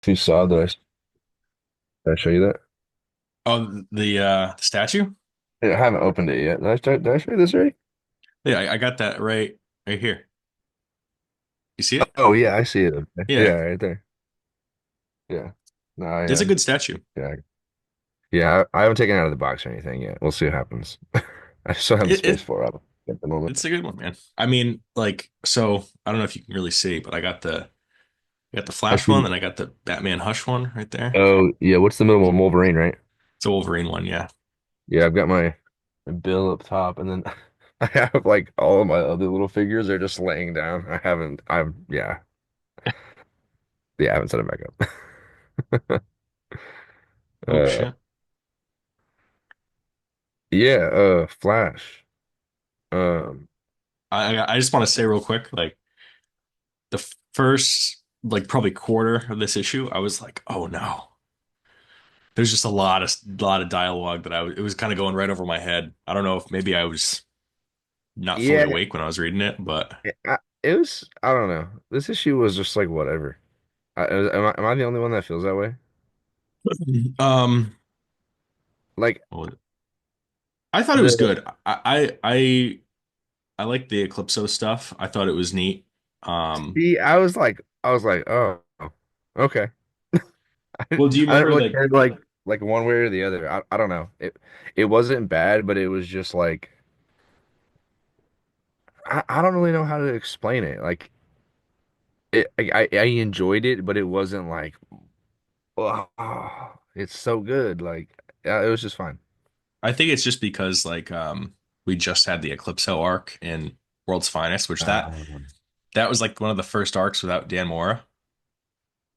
If you saw that, did I show you that? Oh, the statue? Yeah, I haven't opened it yet. Did I show you this already? Yeah, I got that right here. You see it? Oh yeah, I see it. Okay. Yeah, Yeah, right there. Yeah. No, it's a good statue. yeah, yeah. I haven't taken it out of the box or anything yet. We'll see what happens. I still have the It, space it for it at the moment. it's a good one, man. I mean, like, so I don't know if you can really see, but I got the I Flash one, see. then I got the Batman Hush one right there. Oh yeah, what's the middle one? Wolverine, right? It's a Wolverine one, yeah. Yeah, I've got my bill up top, and then I have like all of my other little figures are just laying down. I haven't. I'm yeah. I haven't set them back up. Oh Uh, shit. yeah. Flash. Um, I just want to say real quick, like the first like probably quarter of this issue, I was like, oh no. There's just a lot of dialogue that it was kind of going right over my head. I don't know if maybe I was not fully yeah. awake when I was reading it, but It was, I don't know. This issue was just like whatever. Am I the only one that feels that way? um, Like what was it? I thought it was the good. I like the Eclipso stuff. I thought it was neat. Um, see, I was like, oh, okay. I well, do you didn't remember really like care like one way or the other. I don't know. It wasn't bad, but it was just like I don't really know how to explain it. Like I enjoyed it, but it wasn't like oh, it's so good. Like yeah, it was just fine. I think it's just because like we just had the Eclipso arc in World's Finest, which that was like one of the first arcs without Dan Mora.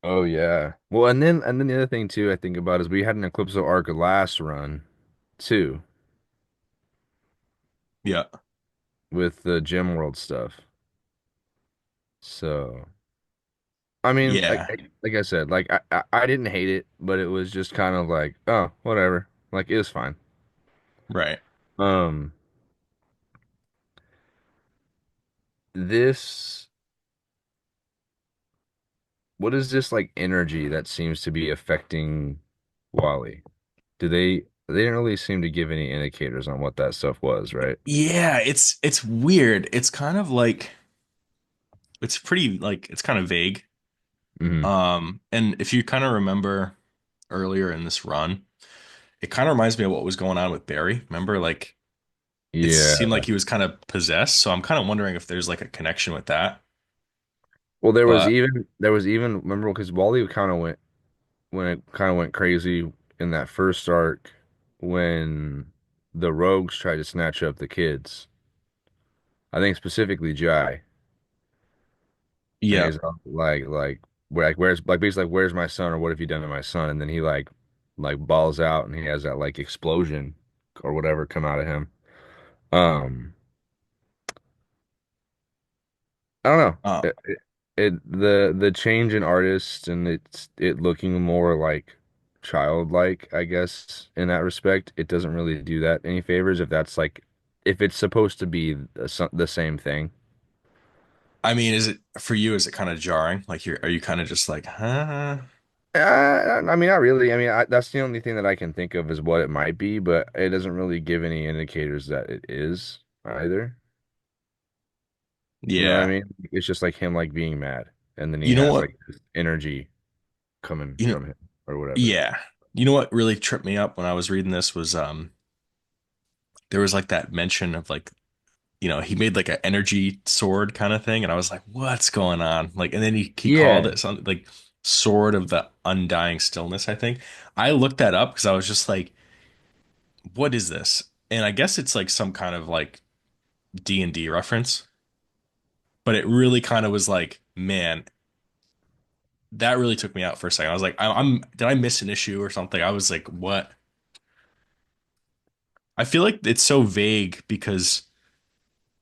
Oh yeah. Well, and then the other thing too I think about is we had an Eclipso arc last run too Yeah. with the Gem World stuff. So I mean, Yeah. like I said, like I didn't hate it, but it was just kind of like oh whatever. Like it was fine. Right. Um, this what is this like energy that seems to be affecting Wally? They didn't really seem to give any indicators on what that stuff was, right? Yeah, it's weird. It's kind of like it's pretty like it's kind of vague. Hmm. And if you kind of remember earlier in this run, it kind of reminds me of what was going on with Barry. Remember, like it seemed Yeah. like he was kind of possessed. So I'm kind of wondering if there's like a connection with that. Well, But there was even remember because Wally kind of went when it kind of went crazy in that first arc when the rogues tried to snatch up the kids. I think specifically Jai, and yeah, he's like where's like basically like where's my son or what have you done to my son? And then he like balls out and he has that like explosion or whatever come out of him. Um, I don't know. uh, The change in artist and it looking more like childlike, I guess, in that respect, it doesn't really do that any favors if that's like if it's supposed to be the same thing. I mean, is it for you? Is it kind of jarring? Like are you kind of just like, huh? I mean, not really. I mean, that's the only thing that I can think of is what it might be, but it doesn't really give any indicators that it is either. You know what I Yeah. mean? It's just like him like being mad, and then he You know has what? like this energy coming You know, from him or whatever. yeah. You know what really tripped me up when I was reading this was there was like that mention of like he made like an energy sword kind of thing, and I was like, what's going on? Like, and then he called Yeah, it something like Sword of the Undying Stillness, I think. I looked that up because I was just like, what is this? And I guess it's like some kind of like D&D reference, but it really kind of was like, man, that really took me out for a second. I was like, did I miss an issue or something? I was like, what? I feel like it's so vague because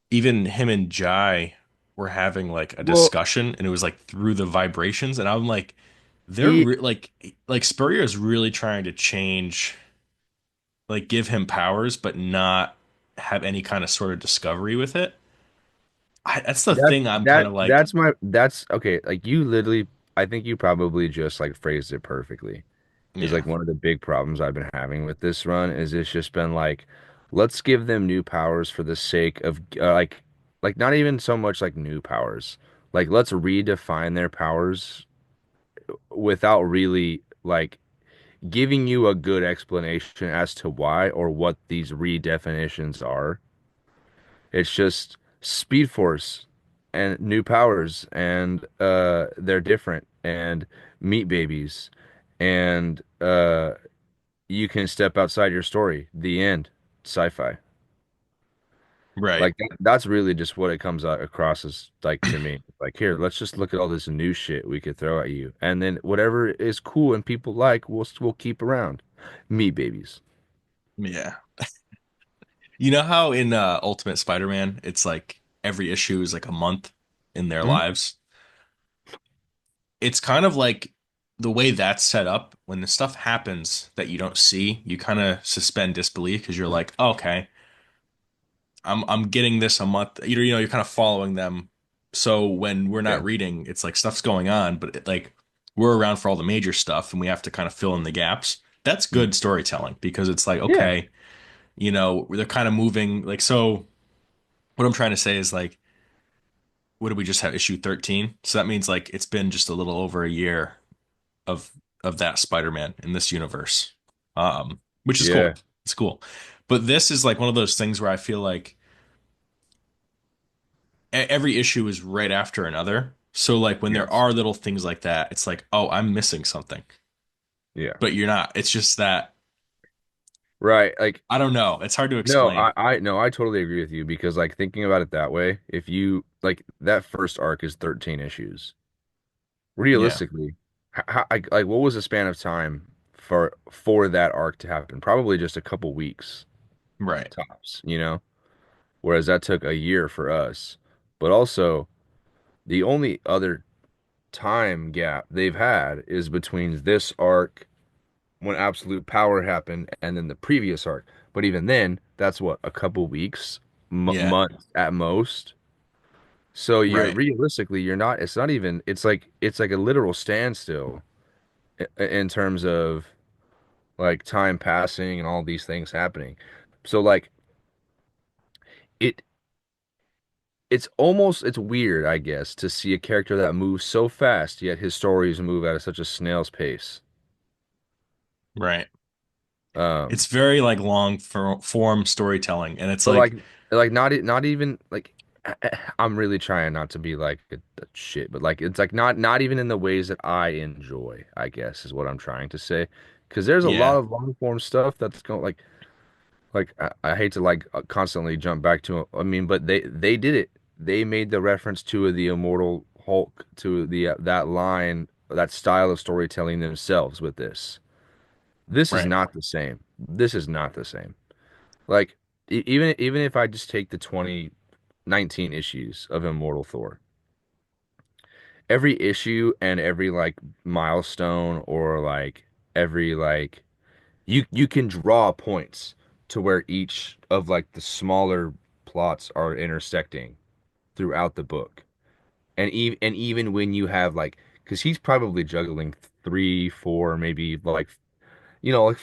even him and Jai were having like a well, discussion and it was like through the vibrations and I'm like he like Spurrier is really trying to change, like give him powers but not have any kind of sort of discovery with it. That's the thing I'm kind of like, that's okay. Like you literally. I think you probably just like phrased it perfectly. Is Yeah. like one of the big problems I've been having with this run is it's just been like, let's give them new powers for the sake of like not even so much like new powers. Like let's redefine their powers without really like giving you a good explanation as to why or what these redefinitions are. It's just Speed Force and new powers and they're different and meat babies and you can step outside your story. The end. Sci-fi. Right. Like that's really just what it comes out across as like to me. Like here, let's just look at all this new shit we could throw at you, and then whatever is cool and people like, we'll keep around. Meat babies. Yeah. You know how in Ultimate Spider-Man, it's like every issue is like a month in their Mhm. lives? It's kind of like the way that's set up, when the stuff happens that you don't see, you kind of suspend disbelief because you're like, "Oh, okay, I'm getting this a month. You're kind of following them. So when we're Yeah. not reading, it's like stuff's going on, but like we're around for all the major stuff and we have to kind of fill in the gaps. That's Mhm. good storytelling because it's like, Yeah. okay, they're kind of moving. Like, so what I'm trying to say is like, what did we just have, issue 13? So that means like it's been just a little over a year of that Spider-Man in this universe. Which is Yeah. cool. It's cool. But this is like one of those things where I feel like every issue is right after another. So like when there Yes. are little things like that, it's like, oh, I'm missing something. Yeah. But you're not. It's just that Right. Like I don't know. It's hard to no, explain. I totally agree with you because like thinking about it that way, if you like that first arc is 13 issues. Yeah. Realistically, like what was the span of time for that arc to happen? Probably just a couple weeks Right. tops, you know? Whereas that took a year for us. But also, the only other time gap they've had is between this arc when Absolute Power happened and then the previous arc. But even then, that's what, a couple weeks, m Yeah. months at most. So you're Right. realistically, you're not, it's not even, it's like a literal standstill in terms of like time passing and all these things happening. So like it it's weird, I guess, to see a character that moves so fast, yet his stories move at such a snail's pace. Right. Um, It's very like long form storytelling, and it's but like, like not even like I'm really trying not to be like a shit, but like it's like not even in the ways that I enjoy, I guess is what I'm trying to say. Because there's a lot yeah. of long form stuff that's going like I hate to like constantly jump back to I mean, but they did it. They made the reference to the immortal Hulk to the that line, that style of storytelling themselves with this. This is Right. not the same. This is not the same. Like even if I just take the 2019 issues of Immortal Thor, every issue and every like milestone or like every like you can draw points to where each of like the smaller plots are intersecting throughout the book. And even when you have like because he's probably juggling three, four, maybe like like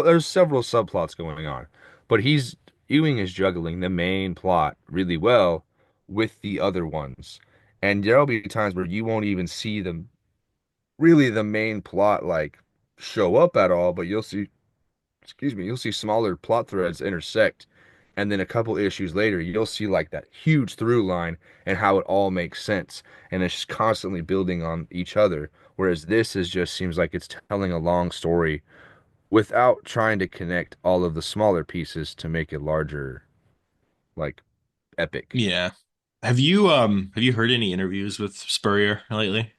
there's several subplots going on, but he's Ewing is juggling the main plot really well with the other ones. And there'll be times where you won't even see them really the main plot like show up at all, but you'll see smaller plot threads intersect. And then a couple issues later, you'll see like that huge through line and how it all makes sense. And it's just constantly building on each other. Whereas this is just seems like it's telling a long story without trying to connect all of the smaller pieces to make it larger, like epic. Yeah. Have you heard any interviews with Spurrier lately?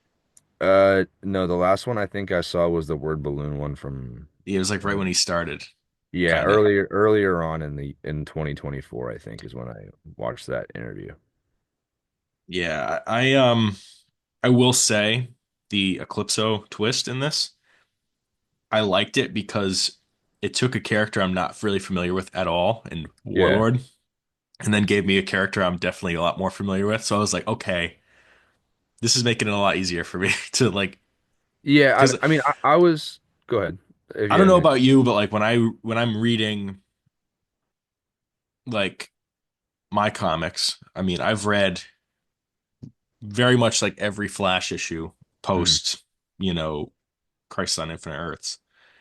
No, the last one I think I saw was the word balloon one from It was like right when he started, yeah, kind of. earlier on in 2024, I think is when I watched that interview. Yeah, I will say the Eclipso twist in this, I liked it because it took a character I'm not really familiar with at all in Yeah. Warlord, and then gave me a character I'm definitely a lot more familiar with. So I was like, okay, this is making it a lot easier for me to like, Yeah, because I mean, I was. Go ahead if I you don't had know anything. about you, but like when I'm reading like my comics, I mean, I've read very much like every Flash issue Mhm. post, you know, Crisis on Infinite Earths.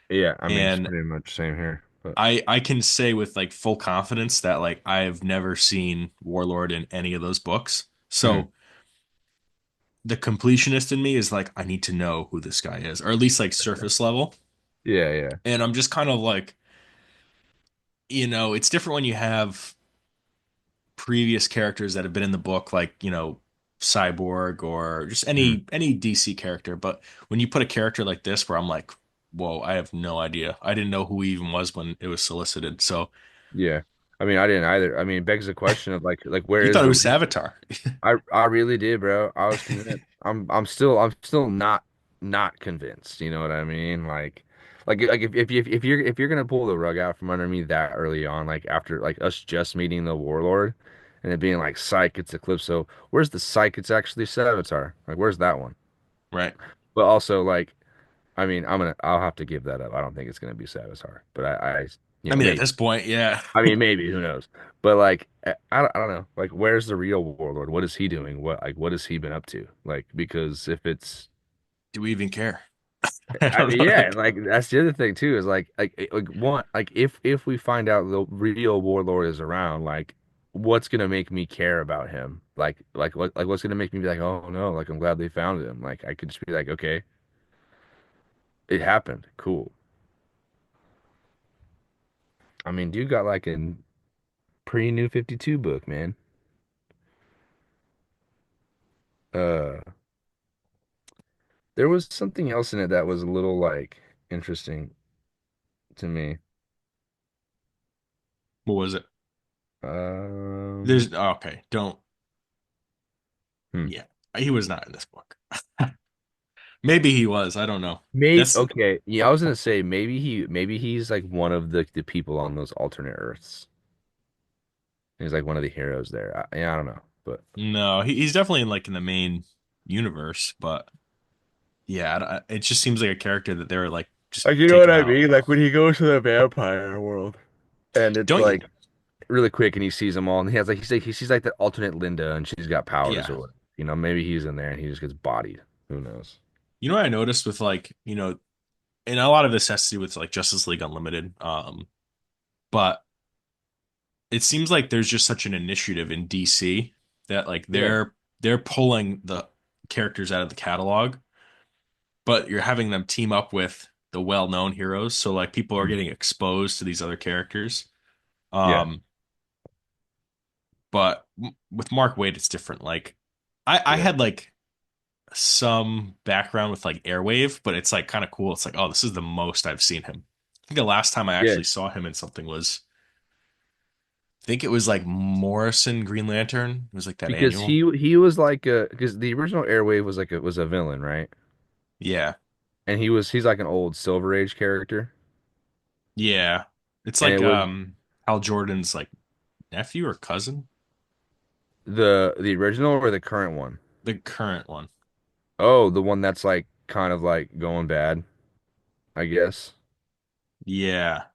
Yeah, I mean, it's And pretty much same here. But I can say with like full confidence that like I've never seen Warlord in any of those books. mhm. So the completionist in me is like, I need to know who this guy is, or at least like surface level. Yeah, yeah, And I'm just kind of like, it's different when you have previous characters that have been in the book, like, Cyborg or just mhm. any DC character. But when you put a character like this where I'm like, whoa, I have no idea. I didn't know who he even was when it was solicited. So Yeah. I mean, I didn't either. I mean, it begs the question of like where you is thought it the was real? Savitar. I really did, bro. I was convinced. I'm still not convinced. You know what I mean? Like if you're gonna pull the rug out from under me that early on, like after like us just meeting the Warlord and it being like psych, it's Eclipso. Where's the psych? It's actually Savitar. Like where's that one? Right. But also like I mean I'll have to give that up. I don't think it's gonna be Savitar. But I mean, at maybe. this point, yeah. I mean, maybe, who knows? But like, I don't know. Like, where's the real warlord? What is he doing? What has he been up to? Like, because if it's, Do we even care? I I don't mean, know. yeah, Like, like that's the other thing too is like one like if we find out the real warlord is around, like, what's gonna make me care about him? What's gonna make me be like, oh no, like I'm glad they found him. Like I could just be like, okay, it happened, cool. I mean, dude got like a pre-New 52 book, man. Uh. There was something else in it that was a little like interesting to me. what was it? Um, There's okay. Don't. hmm. Yeah, he was not in this book. Maybe he was. I don't know. Maybe That's okay. Yeah, I was gonna say maybe he's like one of the people on those alternate Earths. He's like one of the heroes there. Yeah, I don't know, but no. He's definitely in the main universe, but yeah, it just seems like a character that they were like just like you know what taking I out. mean? Like when he goes to the vampire world and it's Don't you? like really quick and he sees them all and he has like he sees like the alternate Linda and she's got powers Yeah. or whatever. You know, maybe he's in there and he just gets bodied. Who knows? You know what I noticed with like and a lot of this has to do with like Justice League Unlimited. But it seems like there's just such an initiative in DC that like Yeah. they're pulling the characters out of the catalog, but you're having them team up with the well-known heroes. So like people are Mhm. getting exposed to these other characters. Yeah. Um, but with Mark Waid, it's different. Like I Yeah. had like some background with like Airwave, but it's like kind of cool. It's like, oh, this is the most I've seen him. I think the last time I Yeah. actually saw him in something was, I think it was like Morrison Green Lantern. It was like that Because annual. he was like because the original Airwave was like was a villain, right? Yeah. And he's like an old Silver Age character, Yeah. It's and it like was Hal Jordan's like nephew or cousin, the original or the current one. the current one. Oh, the one that's like kind of like going bad, I guess. Yeah.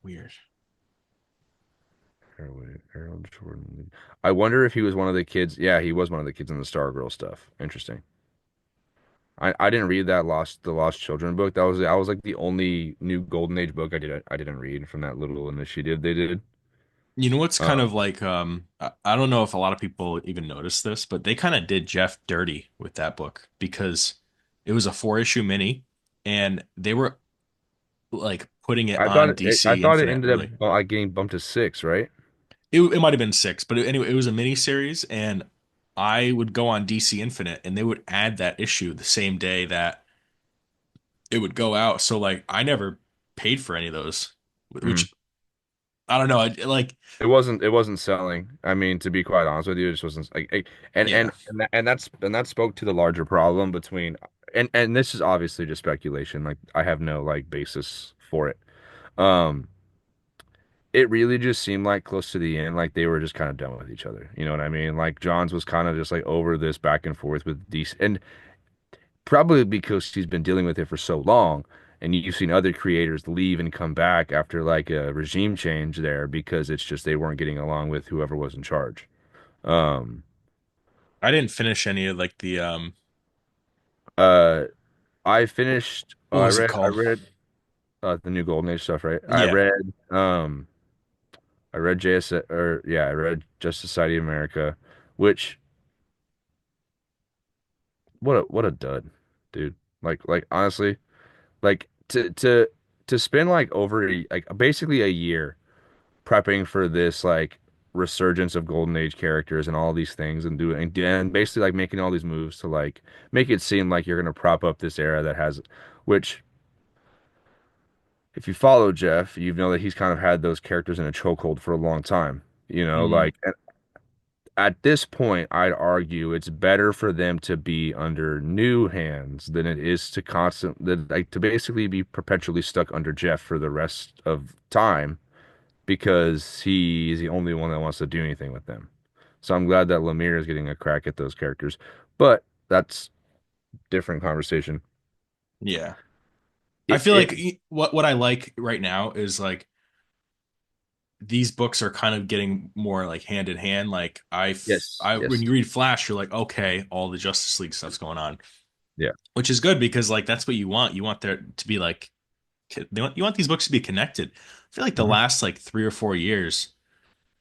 Weird. Harold Jordan. I wonder if he was one of the kids. Yeah, he was one of the kids in the Stargirl stuff. Interesting. I didn't read that the Lost Children book. I was like the only new Golden Age book I didn't read from that little initiative they did. You know what's kind Um, of like I don't know if a lot of people even noticed this, but they kind of did Jeff dirty with that book because it was a 4 issue mini and they were like putting it on I DC thought it Infinite ended up really. like getting bumped to six, right? It might have been 6, but anyway, it was a mini series and I would go on DC Infinite and they would add that issue the same day that it would go out. So like I never paid for any of those, Mhm. which I don't know. I like It wasn't selling. I mean, to be quite honest with you, it just wasn't like yeah. and that spoke to the larger problem between and this is obviously just speculation. Like I have no like basis for it. Um, it really just seemed like close to the end, like they were just kind of done with each other. You know what I mean? Like Johns was kind of just like over this back and forth with DC, and probably because he's been dealing with it for so long. And you've seen other creators leave and come back after like a regime change there because it's just they weren't getting along with whoever was in charge. Um, I didn't finish any of like the uh, I finished. what I was it read. I called? read the new Golden Age stuff, right? Yeah. I read JS or yeah, I read Just Society of America, which what a dud, dude. Like honestly, like to spend like like basically a year prepping for this like resurgence of Golden Age characters and all these things and basically like making all these moves to like make it seem like you're gonna prop up this era that has which if you follow Jeff, you know that he's kind of had those characters in a chokehold for a long time. You know, Mm, like at this point, I'd argue it's better for them to be under new hands than it is to like to basically be perpetually stuck under Jeff for the rest of time because he's the only one that wants to do anything with them. So I'm glad that Lemire is getting a crack at those characters, but that's different conversation. yeah. I It feel like it what I like right now is like these books are kind of getting more like hand in hand. Like yes, when yes. you read Flash, you're like, okay, all the Justice League stuff's going on, Yeah. which is good because like that's what you want. You want there to be like you want these books to be connected. I feel like the Mhm. last like 3 or 4 years,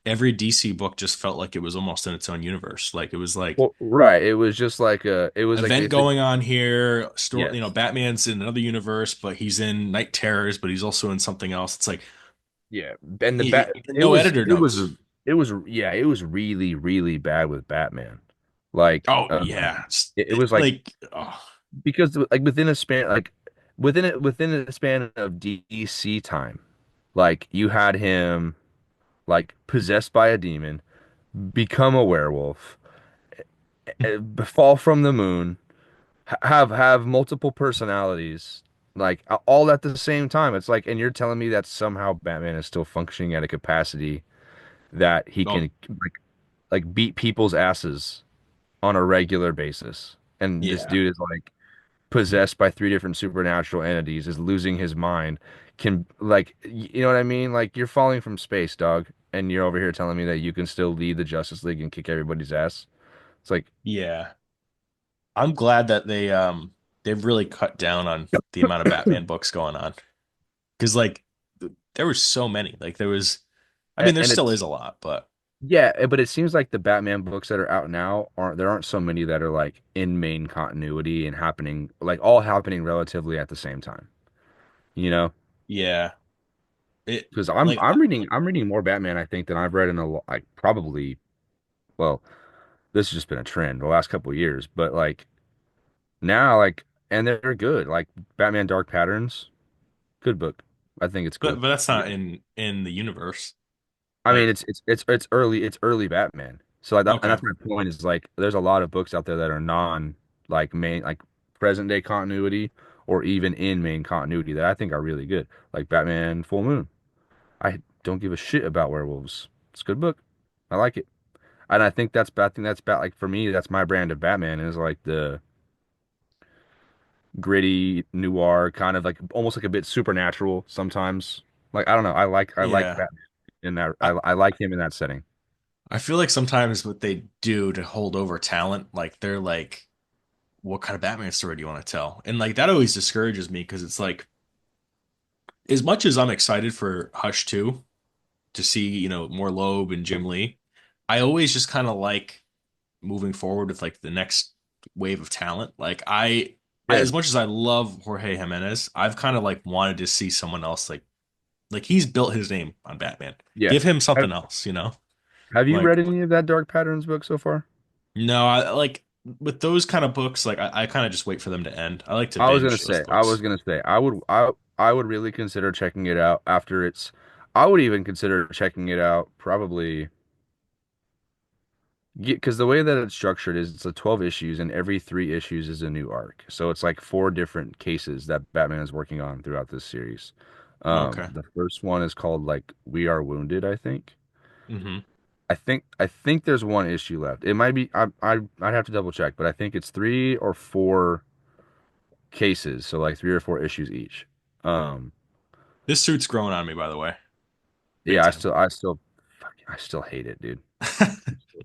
every DC book just felt like it was almost in its own universe. Like it was like Well, right. It was just like it was like event it's a going on here. Story, yes. Batman's in another universe, but he's in Night Terrors, but he's also in something else. It's like Yeah, and the bat no editor notes. it was really really bad with Batman. Like Oh yeah, it was like oh because like within a span like within a span of DC time, like you had him like possessed by a demon, become a werewolf, fall from the moon, have multiple personalities, like all at the same time. It's like, and you're telling me that somehow Batman is still functioning at a capacity that he oh can like beat people's asses on a regular basis. And this yeah dude is like possessed by three different supernatural entities, is losing his mind, can like you know what I mean? Like you're falling from space, dog, and you're over here telling me that you can still lead the Justice League and kick everybody's ass. It's like, yeah. I'm glad that they've really cut down on the amount of Batman books going on because like there was so many. Like there was, I mean, there and still it's is a lot, but yeah, but it seems like the Batman books that are out now aren't so many that are like in main continuity and happening like all happening relatively at the same time. You know? yeah, it Because like I'm reading more Batman I think than I've read in like probably well this has just been a trend the last couple of years but like now like and they're good like Batman Dark Patterns good book I think it's cool. but that's not in the universe. I mean Like it's early Batman so like and okay, that's my point is like there's a lot of books out there that are non like main like present day continuity or even in main continuity that I think are really good like Batman Full Moon. I don't give a shit about werewolves. It's a good book. I like it. And I think that's bad. I think that's bad. Like for me, that's my brand of Batman is like the gritty noir kind of like almost like a bit supernatural sometimes. Like I don't know. I like yeah. Batman in that. I, I like him in that setting. I feel like sometimes what they do to hold over talent, like they're like, what kind of Batman story do you want to tell? And like that always discourages me because it's like, as much as I'm excited for Hush 2 to see, more Loeb and Jim Lee, I always just kind of like moving forward with like the next wave of talent. Like Yeah, as much as I love Jorge Jimenez, I've kind of like wanted to see someone else like he's built his name on Batman. yeah. Give him Have, something else. have you Like read any of that Dark Patterns book so far? no, I like with those kind of books, like I kind of just wait for them to end. I like to binge those I was books. gonna say, I would really consider checking it out after it's. I would even consider checking it out probably. Because the way that it's structured is it's a 12 issues and every three issues is a new arc. So it's like four different cases that Batman is working on throughout this series. Okay. The first one is called like We Are Wounded, I think. Hmm. I think there's one issue left. It might be I'd have to double check, but I think it's three or four cases, so like three or four issues each. Um, This suit's growing on me, by the way, big yeah, time. I still hate it, dude.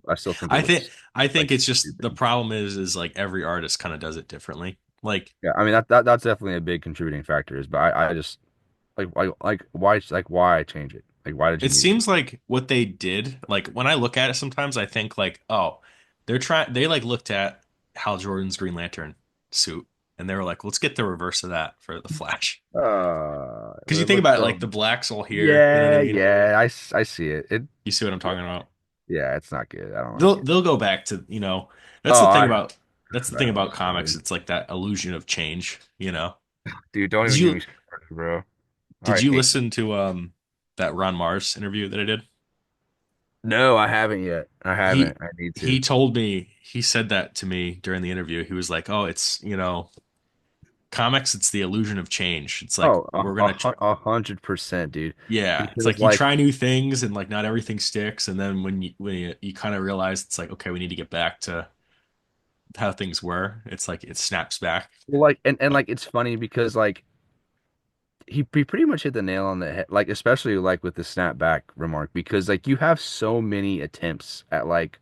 I still think it I think looks I think like it's just the stupid. problem is like every artist kind of does it differently. Like Yeah, I mean that's definitely a big contributing factor is, but I just why change it? Like why did you it need to do seems like what they did, like when I look at it sometimes I think like, oh, they like looked at Hal Jordan's Green Lantern suit and they were like, let's get the reverse of that for the Flash. that? Because you It think looks about it, like so the black's all here, you know what I yeah, mean? yeah, I see it. You see what I'm Yeah, talking about? yeah, it's not good. I don't like it. They'll go back to, that's Oh, the thing about I hope comics. so. It's like that illusion of change, you know? Dude, don't Did even get me you started, bro. did I you hate. listen to that Ron Mars interview that I did? No, I haven't yet. I He haven't. I need he to. told me he said that to me during the interview. He was like, "Oh, it's, comics, it's the illusion of change. It's like Oh, we're gonna 100%, dude. yeah, it's Because like you like, try new things and like not everything sticks and then when you kind of realize it's like okay, we need to get back to how things were. It's like it snaps back." well, like, and like, it's funny because like he pretty much hit the nail on the head. Like, especially like with the snapback remark, because like you have so many attempts at like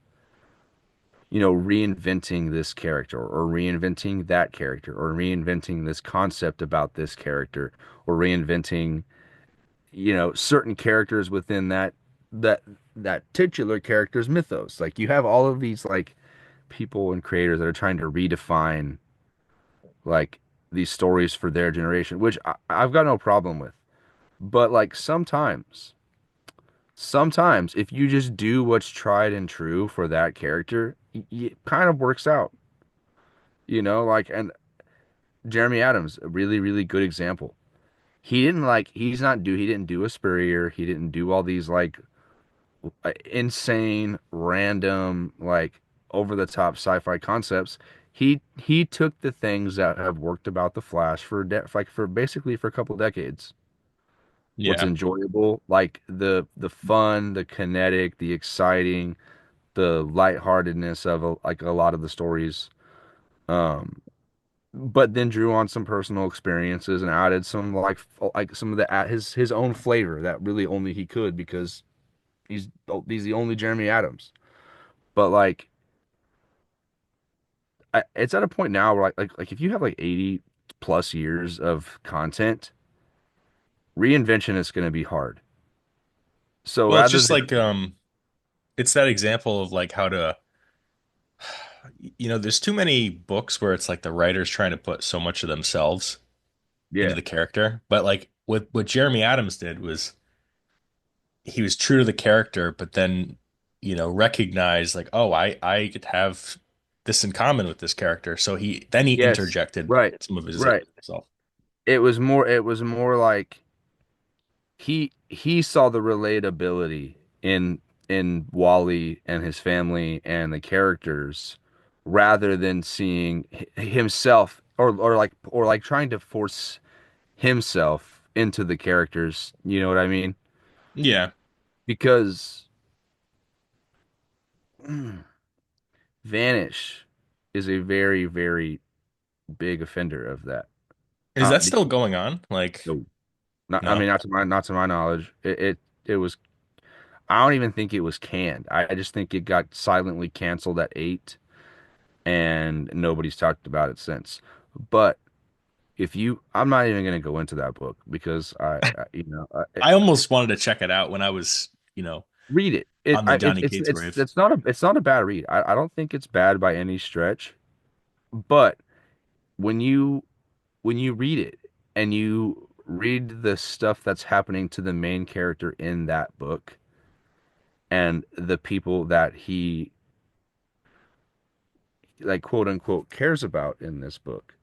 reinventing this character or reinventing that character or reinventing this concept about this character or reinventing certain characters within that that titular character's mythos. Like you have all of these like people and creators that are trying to redefine like these stories for their generation, which I've got no problem with. But like sometimes if you just do what's tried and true for that character, it kind of works out. Like, and Jeremy Adams, a really, really good example. He didn't do a Spurrier. He didn't do all these like insane, random, like over the top sci-fi concepts. He took the things that have worked about the Flash for basically for a couple decades. What's Yeah. enjoyable, like the fun, the kinetic, the exciting, the lightheartedness of like a lot of the stories. Um, but then drew on some personal experiences and added some like some of the at his own flavor that really only he could because he's the only Jeremy Adams. But like it's at a point now where like if you have like 80 plus years of content, reinvention is going to be hard. So Well, it's rather just than like it's that example of like how to there's too many books where it's like the writer's trying to put so much of themselves into yeah, the character. But like what Jeremy Adams did was he was true to the character, but then, recognized like, oh, I could have this in common with this character. So he yes, interjected right, some of his right. self. It was more like he saw the relatability in Wally and his family and the characters rather than seeing himself or like trying to force himself into the characters. You know what I mean? Yeah. Because Vanish is a very, very big offender of that. Is that still Because going on? Like, no, not I no. mean not to my knowledge. It was. I don't even think it was canned. I just think it got silently canceled at 8, and nobody's talked about it since. But I'm not even gonna go into that book because I almost wanted to check it out when I was, read it. on the Donny Cates wave. It's not a bad read. I don't think it's bad by any stretch. But when you read it and you read the stuff that's happening to the main character in that book and the people that he like quote unquote cares about in this book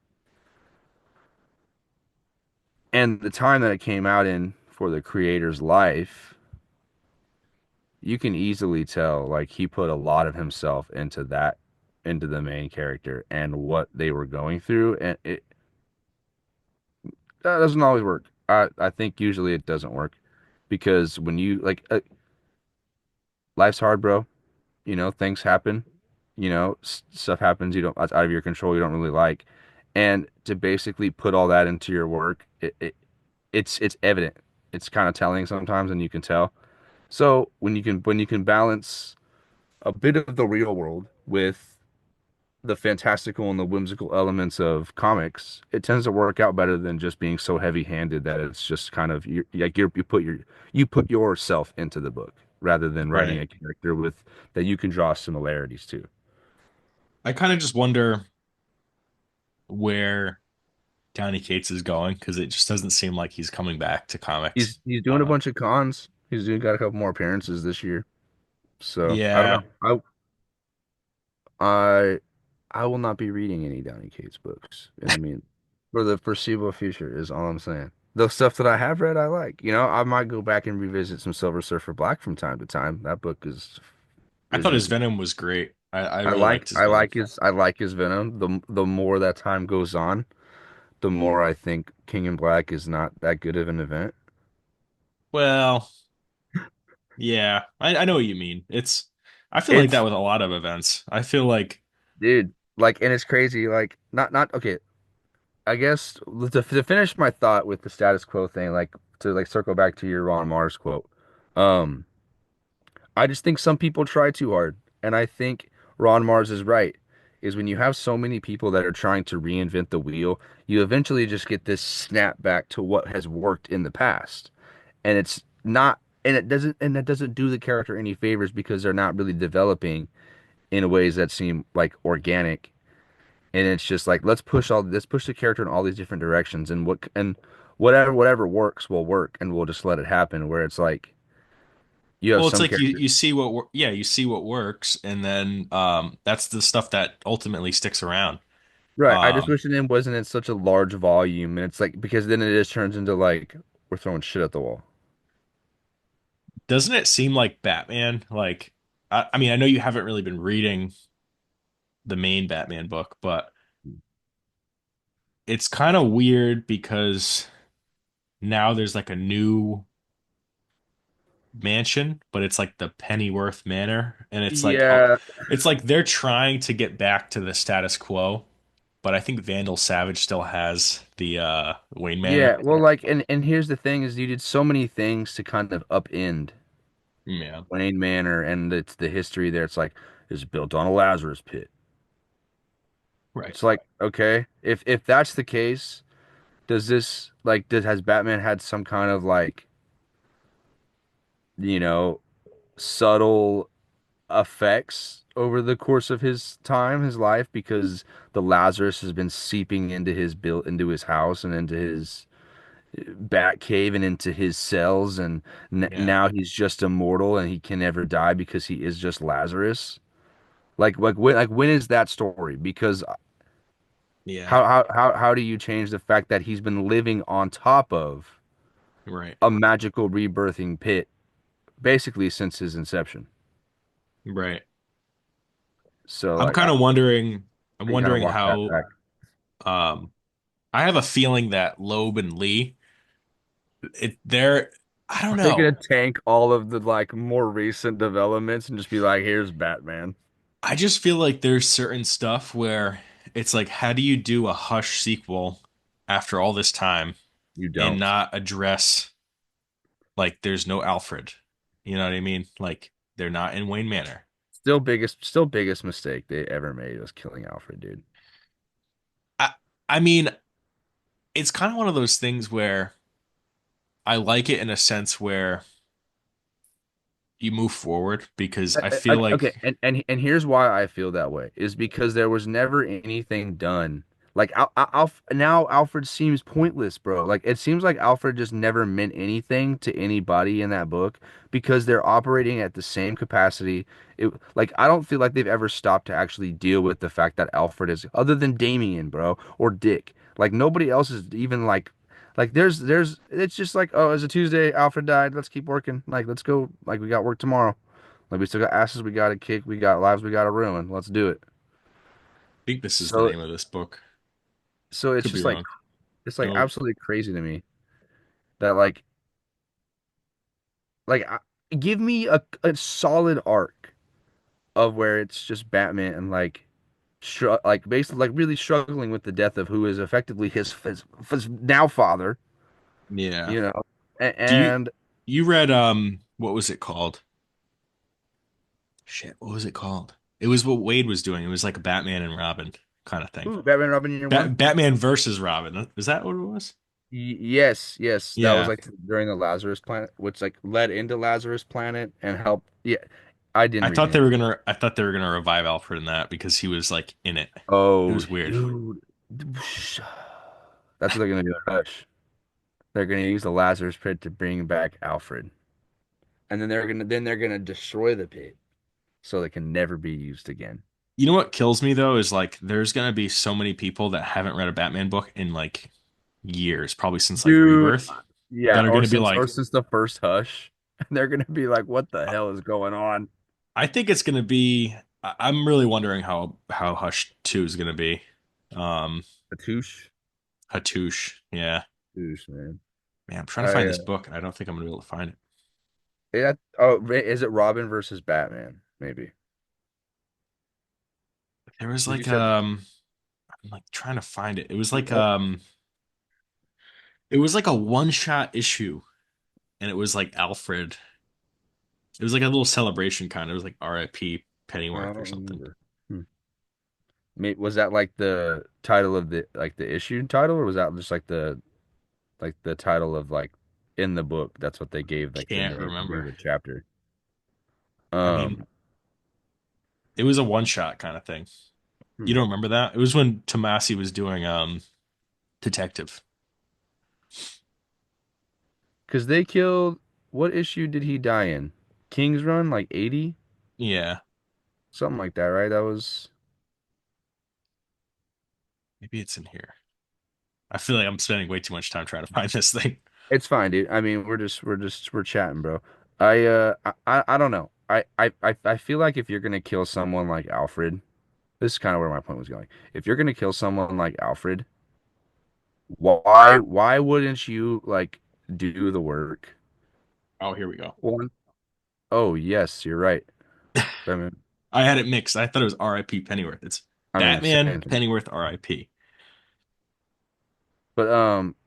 and the time that it came out in for the creator's life, you can easily tell like he put a lot of himself into the main character and what they were going through, and it that doesn't always work. I think usually it doesn't work because when you like life's hard, bro. You know, things happen. You know, stuff happens you don't that's out of your control. You don't really like, and to basically put all that into your work, it's evident. It's kind of telling sometimes, and you can tell. So when you can balance a bit of the real world with the fantastical and the whimsical elements of comics, it tends to work out better than just being so heavy-handed that it's just kind of you put yourself into the book rather than writing Right. a character with that you can draw similarities to. I kind of just wonder where Downey Cates is going because it just doesn't seem like he's coming back to comics. He's doing a Uh, bunch of cons. Got a couple more appearances this year. So I don't yeah, know. I will not be reading any Downey Cates books. I mean, for the foreseeable future is all I'm saying. The stuff that I have read, I like. You know, I might go back and revisit some Silver Surfer Black from time to time. That book I is thought his really Venom was great. I really liked his Venom. I like his Venom. The more that time goes on, the more I think King in Black is not that good of an event. Well, yeah, I know what you mean. I feel like that It's with a lot of events. I feel like, dude, like, and it's crazy. Like, not okay. I guess to finish my thought with the status quo thing, like to like circle back to your Ron Mars quote. Um, I just think some people try too hard, and I think Ron Mars is right. Is when you have so many people that are trying to reinvent the wheel, you eventually just get this snap back to what has worked in the past, and it's not, and that doesn't do the character any favors because they're not really developing in ways that seem like organic, and it's just like let's push the character in all these different directions, and whatever works will work, and we'll just let it happen. Where it's like you have well, it's some like characters. you see yeah, you see what works, and then that's the stuff that ultimately sticks around. Right. I just Um, wish the name wasn't in such a large volume. And it's like, because then it just turns into like, we're throwing shit at the wall. doesn't it seem like Batman? Like, I mean, I know you haven't really been reading the main Batman book, but it's kind of weird because now there's like a new mansion, but it's like the Pennyworth Manor, and Yeah. it's like they're trying to get back to the status quo, but I think Vandal Savage still has the Wayne Yeah. Manor. Well, like, and here's the thing is you did so many things to kind of upend Yeah, Wayne Manor and it's the history there. It's like, it's built on a Lazarus pit. right. It's like, okay, if that's the case, does this like has Batman had some kind of like, you know, subtle effects over the course of his time, his life, because the Lazarus has been seeping into his built into his house and into his bat cave and into his cells, and Yeah, now he's just immortal and he can never die because he is just Lazarus. Like when is that story? Because yeah, how do you change the fact that he's been living on top of right, a magical rebirthing pit basically since his inception? right. So I'm like kind of wondering. I'm you kind of wondering walk that how. back. Um, I have a feeling that Loeb and Lee, they're. I don't Are they gonna know. tank all of the like more recent developments and just be like, here's Batman? I just feel like there's certain stuff where it's like, how do you do a Hush sequel after all this time You and don't. not address like there's no Alfred? You know what I mean? Like they're not in Wayne Manor. Still biggest mistake they ever made was killing Alfred, dude. I I mean, it's kind of one of those things where I like it in a sense where you move forward because I feel Okay, like and here's why I feel that way is because there was never anything done. Like now Alfred seems pointless, bro. Like it seems like Alfred just never meant anything to anybody in that book because they're operating at the same capacity. Like I don't feel like they've ever stopped to actually deal with the fact that Alfred is other than Damien, bro, or Dick. Like nobody else is even like there's it's just like, oh, it's a Tuesday, Alfred died, let's keep working. Like let's go, like we got work tomorrow. Like we still got asses we gotta kick, we got lives we gotta ruin. Let's do it. I think this is the So name of this book. so Could be wrong. it's like No, absolutely crazy to me. that like give me a solid arc of where it's just Batman and like basically like really struggling with the death of who is effectively his now father, Yeah. you know. Do you And you read what was it called? Shit, what was it called? It was what Wade was doing. It was like a Batman and Robin kind of thing. ooh, Batman and Robin Year One. Batman versus Robin. Is that what it was? Yes, yes, that was Yeah. like during the Lazarus Planet, which like led into Lazarus Planet and helped. Yeah, I didn't read any. I thought they were gonna revive Alfred in that because he was like in it. It Oh, was weird. dude, that's what they're gonna do in Hush. They're gonna use the Lazarus Pit to bring back Alfred, and then they're gonna destroy the pit so they can never be used again. You know what kills me though is like there's gonna be so many people that haven't read a Batman book in like years, probably since like Dude, Rebirth, yeah, that are or gonna be since or like, since the first Hush, they're gonna be like, "What the hell is going on?" I think it's gonna be. I'm really wondering how Hush 2 is gonna be. Um, Fatouche, Hattush, yeah, Fatouche, man. man, I'm trying to I find this book and I don't think I'm gonna be able to find it. yeah. Oh, is it Robin versus Batman? Maybe. There was Because you like said I'm like trying to find it. It was like a one shot issue, and it was like Alfred. It was like a little celebration kind. It was like R.I.P. I Pennyworth or don't something. remember. Hmm. Was that like the title of the issue title, or was that just like the title of like in the book? That's what they gave like the Can't name, they gave remember. the chapter. I mean, Um, it was a one shot kind of thing. You hmm. don't remember that? It was when Tomasi was doing Detective. Because they killed. What issue did he die in? King's Run, like 80, Yeah, something like that, right? That was. maybe it's in here. I feel like I'm spending way too much time trying to find this thing. It's fine, dude. I mean, we're chatting, bro. I don't know. I feel like if you're gonna kill someone like Alfred, this is kind of where my point was going. If you're gonna kill someone like Alfred, why wouldn't you like do the work? Oh, here we go. One, oh yes, you're right. I had it mixed. I thought it was R.I.P. Pennyworth. It's I mean, Batman same thing. Pennyworth R.I.P. But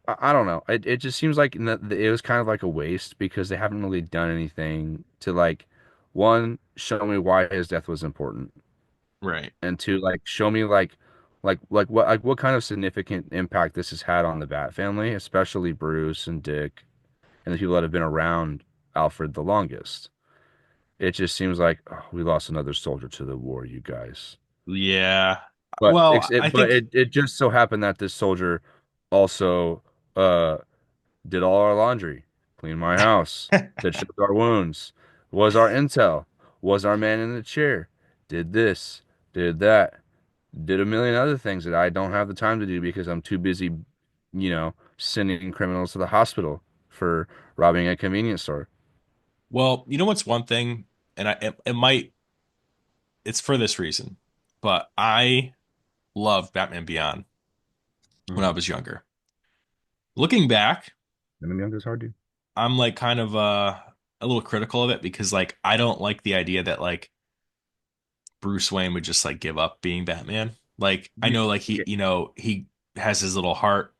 I don't know. It just seems like it was kind of like a waste because they haven't really done anything to like one show me why his death was important, Right. and two like show me like what kind of significant impact this has had on the Bat family, especially Bruce and Dick and the people that have been around Alfred the longest. It just seems like oh, we lost another soldier to the war, you guys. Yeah. But Well, it's it I but think it just so happened that this soldier also uh did all our laundry, cleaned my house, stitched up our wounds, was our intel, was our man in the chair, did this, did that, did a million other things that I don't have the time to do because I'm too busy, sending criminals to the hospital for robbing a convenience store. well, you know what's one thing, and it might it's for this reason, but I loved Batman Beyond when I Mm. was younger. Looking back, And I'm young as hard, dude. I'm like kind of a little critical of it because like I don't like the idea that like Bruce Wayne would just like give up being Batman. Like I You, know like yeah, he has his little heart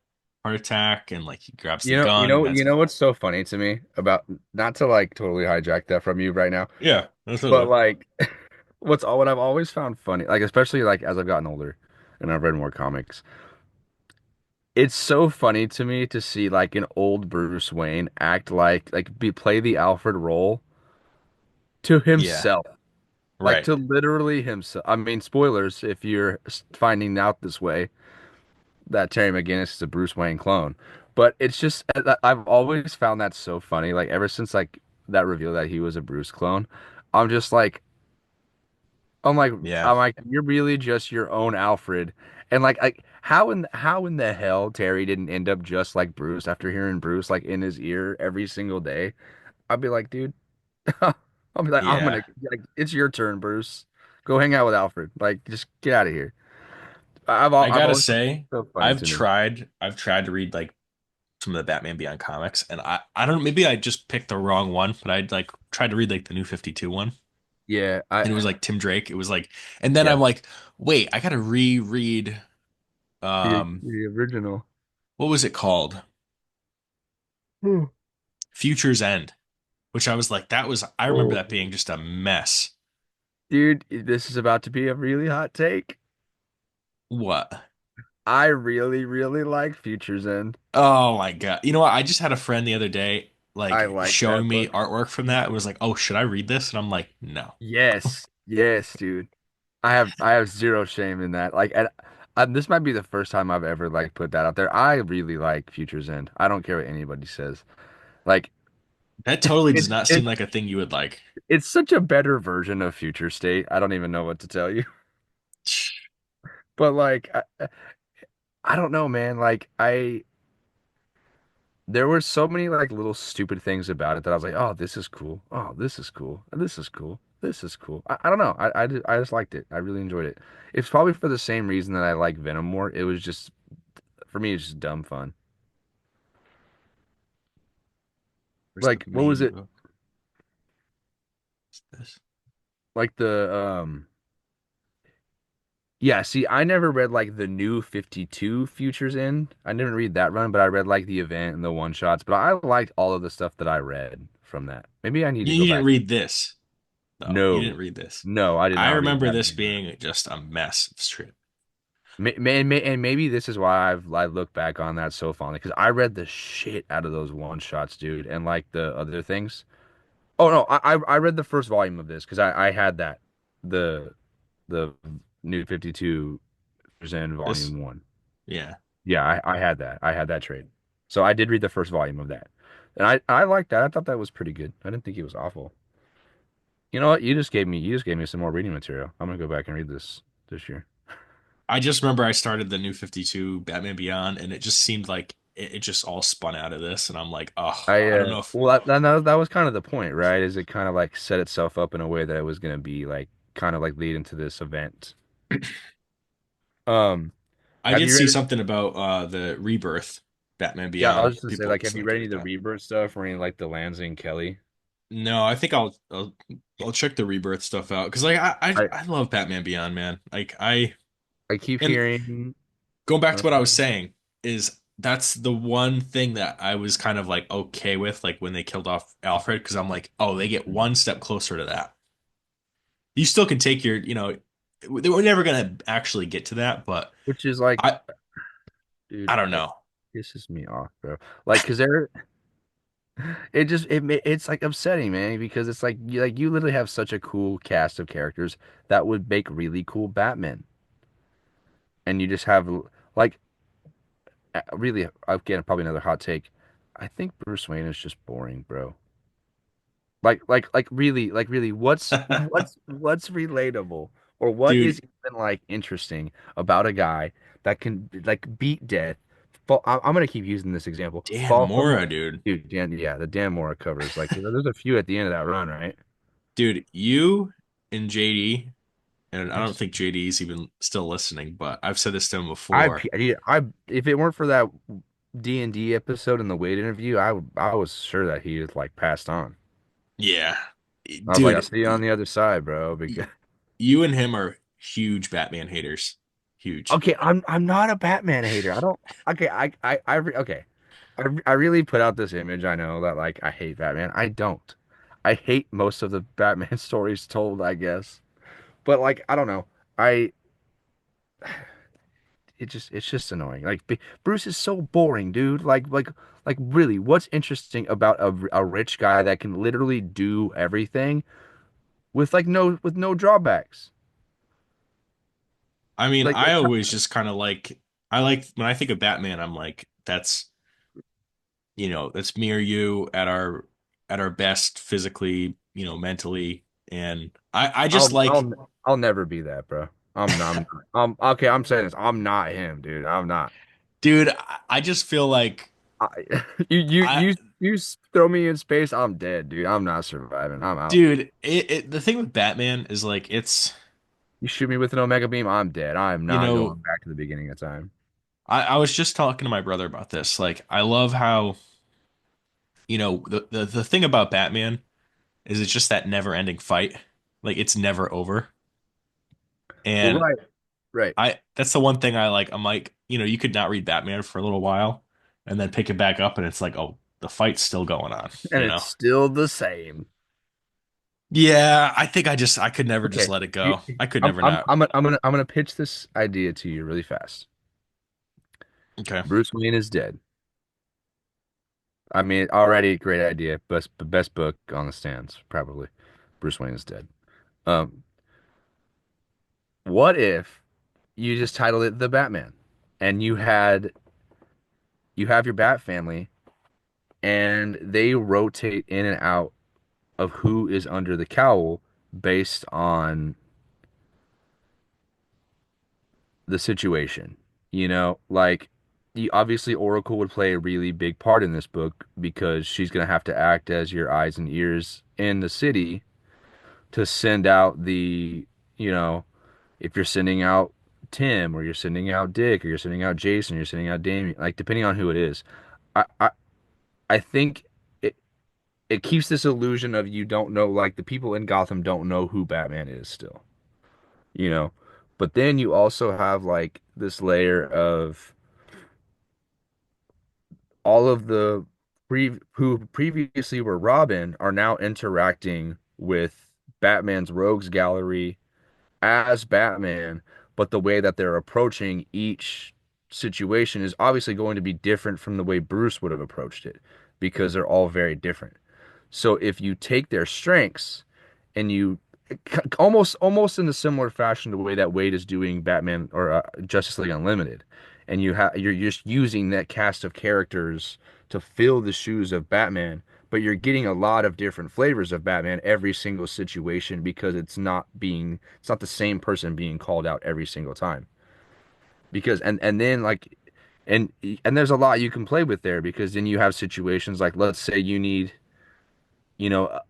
attack and like he grabs the you know, you gun and know, that's you know what's so funny to me about not to like totally hijack that from you right now, yeah, that's but totally. like what I've always found funny, like especially like as I've gotten older and I've read more comics, it's so funny to me to see like an old Bruce Wayne act like be play the Alfred role to Yeah, himself, like right. to literally himself. I mean, spoilers if you're finding out this way that Terry McGinnis is a Bruce Wayne clone, but it's just I've always found that so funny. Like ever since like that reveal that he was a Bruce clone, I'm just like I'm like Yeah. I'm like you're really just your own Alfred. And how in the hell Terry didn't end up just like Bruce after hearing Bruce like in his ear every single day? I'd be like, dude, I'll be like, I'm Yeah. gonna like it's your turn, Bruce. Go hang out with Alfred. Like, just get out of here. I I've gotta always say, so funny to me. I've tried to read like some of the Batman Beyond comics, and I don't know, maybe I just picked the wrong one, but I like tried to read like the New 52 one, Yeah, and it was like Tim Drake. It was like, and then yeah, I'm like, wait, I gotta reread. Um, the original. what was it called? Hmm. Future's End, which I was like, that was, I remember Oh, that being just a mess. dude, this is about to be a really hot take. What? I really, really like Futures End. Oh my God. You know what? I just had a friend the other day I like like showing that me book. artwork from that. It was like, oh, should I read this? And I'm like, no. Yes, yes, dude. I have zero shame in that. Like, and this might be the first time I've ever like put that out there. I really like Futures End. I don't care what anybody says. Like, That totally does it's not seem it's like a thing you would like. it's such a better version of Future State. I don't even know what to tell you. But like, I don't know, man. Like, there were so many like little stupid things about it that I was like, oh, this is cool. Oh, this is cool. This is cool. This is cool. I don't know. I just liked it. I really enjoyed it. It's probably for the same reason that I like Venom more. It was just for me, it's just dumb fun. Where's the Like, what was main it? book? This. Like yeah, see, I never read like the new 52 Futures in. I didn't read that run, but I read like the event and the one shots. But I liked all of the stuff that I read from that. Maybe I need to You go didn't back. read this. No, you didn't No, read this. no, I did I not read remember that. this being just a mess of script. And maybe this is why I look back on that so fondly because I read the shit out of those one shots, dude, and like the other things. Oh no, I read the first volume of this because I had that the the new 52% This, volume one. yeah. Yeah, I had that. I had that trade. So I did read the first volume of that. And I liked that. I thought that was pretty good. I didn't think it was awful. You know what? You just gave me some more reading material. I'm gonna go back and read this year. I just remember I started the new 52 Batman Beyond, and it just seemed like it just all spun out of this. And I'm like, oh, I don't know if Well that was kind of the point, right? Is it kind of like set itself up in a way that it was gonna be like kind of like lead into this event. Um, I have did you see read something about the Rebirth Batman Yeah, I Beyond. was just gonna say People like have you read looking any of at the that. Rebirth stuff or any like the Lansing Kelly? No, I think I'll check the Rebirth stuff out because like I I love Batman Beyond, man. I keep And hearing going back uh, to what I was saying is that's the one thing that I was kind of like okay with, like when they killed off Alfred, because I'm like, oh, they get one step closer to that. You still can take your, we're never gonna actually get to that, but which is like I dude, I don't it know. pisses me off, bro. Like, cause they're it just it's like upsetting, man, because it's like you literally have such a cool cast of characters that would make really cool Batman, and you just have like really again probably another hot take. I think Bruce Wayne is just boring, bro. Like really, what's relatable or what is Dude, even like interesting about a guy that can like beat death? I'm gonna keep using this example. Dan Fall from Mora, dude. dude, yeah, the Dan Mora covers. Like, there's a few at the end of that run, right? Dude, you and JD, and I They're don't think JD is even still listening, but I've said this to him I, before. if it weren't for that D&D episode and the Wade interview, I was sure that he had like passed on. Yeah. I was like, I'll Dude, see you on the other side, bro. Because you and him are huge Batman haters. Huge. okay, I'm not a Batman hater. I don't. Okay, okay. I really put out this image. I know that like I hate Batman. I don't. I hate most of the Batman stories told, I guess. But like I don't know. I it's just annoying. Like Bruce is so boring, dude. Like really, what's interesting about a rich guy that can literally do everything with like no drawbacks? I mean, Like I always just kind of I like when I think of Batman, I'm like, that's me or you at our best physically, mentally. And I just like, I'll never be that, bro. Okay, I'm saying this. I'm not him, dude. I'm not. dude, I just feel like I, you I throw me in space, I'm dead, dude. I'm not surviving. I'm out. dude, the thing with Batman is like it's, You shoot me with an Omega beam, I'm dead. I am you not know, going back to the beginning of time. I was just talking to my brother about this. Like, I love how, the thing about Batman is it's just that never-ending fight. Like, it's never over. And Right, right. that's the one thing I like. I'm like, you could not read Batman for a little while and then pick it back up and it's like, oh, the fight's still going on, And it's still the same. Yeah, I think I could never just Okay. let it You, go. I could never not. I'm gonna pitch this idea to you really fast. Okay. Bruce Wayne is dead. I mean, already a great idea. Best book on the stands, probably. Bruce Wayne is dead. Um, what if you just titled it The Batman, and you have your Bat family, and they rotate in and out of who is under the cowl based on the situation. Like obviously Oracle would play a really big part in this book because she's going to have to act as your eyes and ears in the city to send out you know, if you're sending out Tim or you're sending out Dick or you're sending out Jason, you're sending out Damien, like depending on who it is. I I, I think it keeps this illusion of you don't know, like the people in Gotham don't know who Batman is still, you know. But then you also have like this layer of all of the who previously were Robin are now interacting with Batman's rogues gallery as Batman, but the way that they're approaching each situation is obviously going to be different from the way Bruce would have approached it because they're all very different. So if you take their strengths and you almost in a similar fashion the way that Wade is doing Batman or Justice League Unlimited, and you're just using that cast of characters to fill the shoes of Batman, but you're getting a lot of different flavors of Batman every single situation because it's not the same person being called out every single time. Because and then like and and there's a lot you can play with there because then you have situations like let's say you need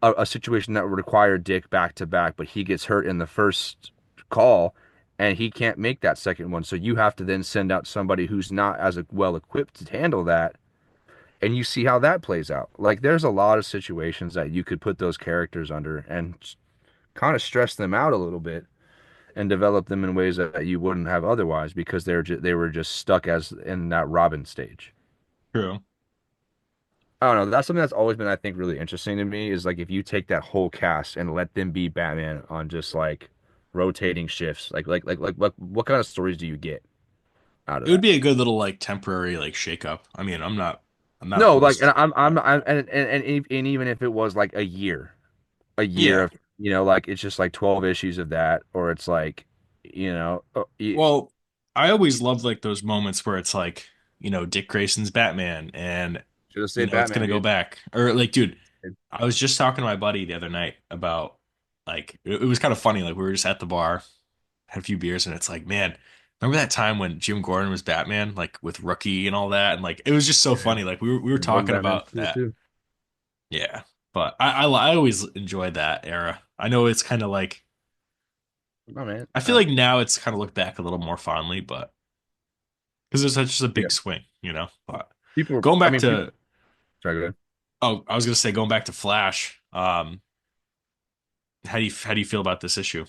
a situation that would require Dick back to back, but he gets hurt in the first call and he can't make that second one. So you have to then send out somebody who's not as well equipped to handle that. And you see how that plays out. Like there's a lot of situations that you could put those characters under and kind of stress them out a little bit and develop them in ways that you wouldn't have otherwise because they were just stuck as in that Robin stage. True. I don't know. That's something that's always been, I think, really interesting to me is like if you take that whole cast and let them be Batman on just like rotating shifts, what kind of stories do you get out of It would that? be a good little like temporary like shakeup. I mean, I'm not No, like, and opposed. and even if it was like a year Yeah. of, like it's just like 12 issues of that, or it's like, you Well, I always loved like those moments where it's like, Dick Grayson's Batman and should have stayed it's Batman, gonna go dude. back. Or like, dude, I was just talking to my buddy the other night about like it was kind of funny. Like we were just at the bar, had a few beers, and it's like, man, remember that time when Jim Gordon was Batman, like with Rookie and all that, and like it was just so Yeah. funny. Like we were And Young talking Batman's about cool that. too. Yeah, but I always enjoyed that era. I know it's kind of like Oh man. I feel like now it's kind of looked back a little more fondly, but because it's such a Yeah. big swing, But People, going I back mean, people, to sorry, go ahead. oh, I was gonna say going back to Flash. How do you feel about this issue?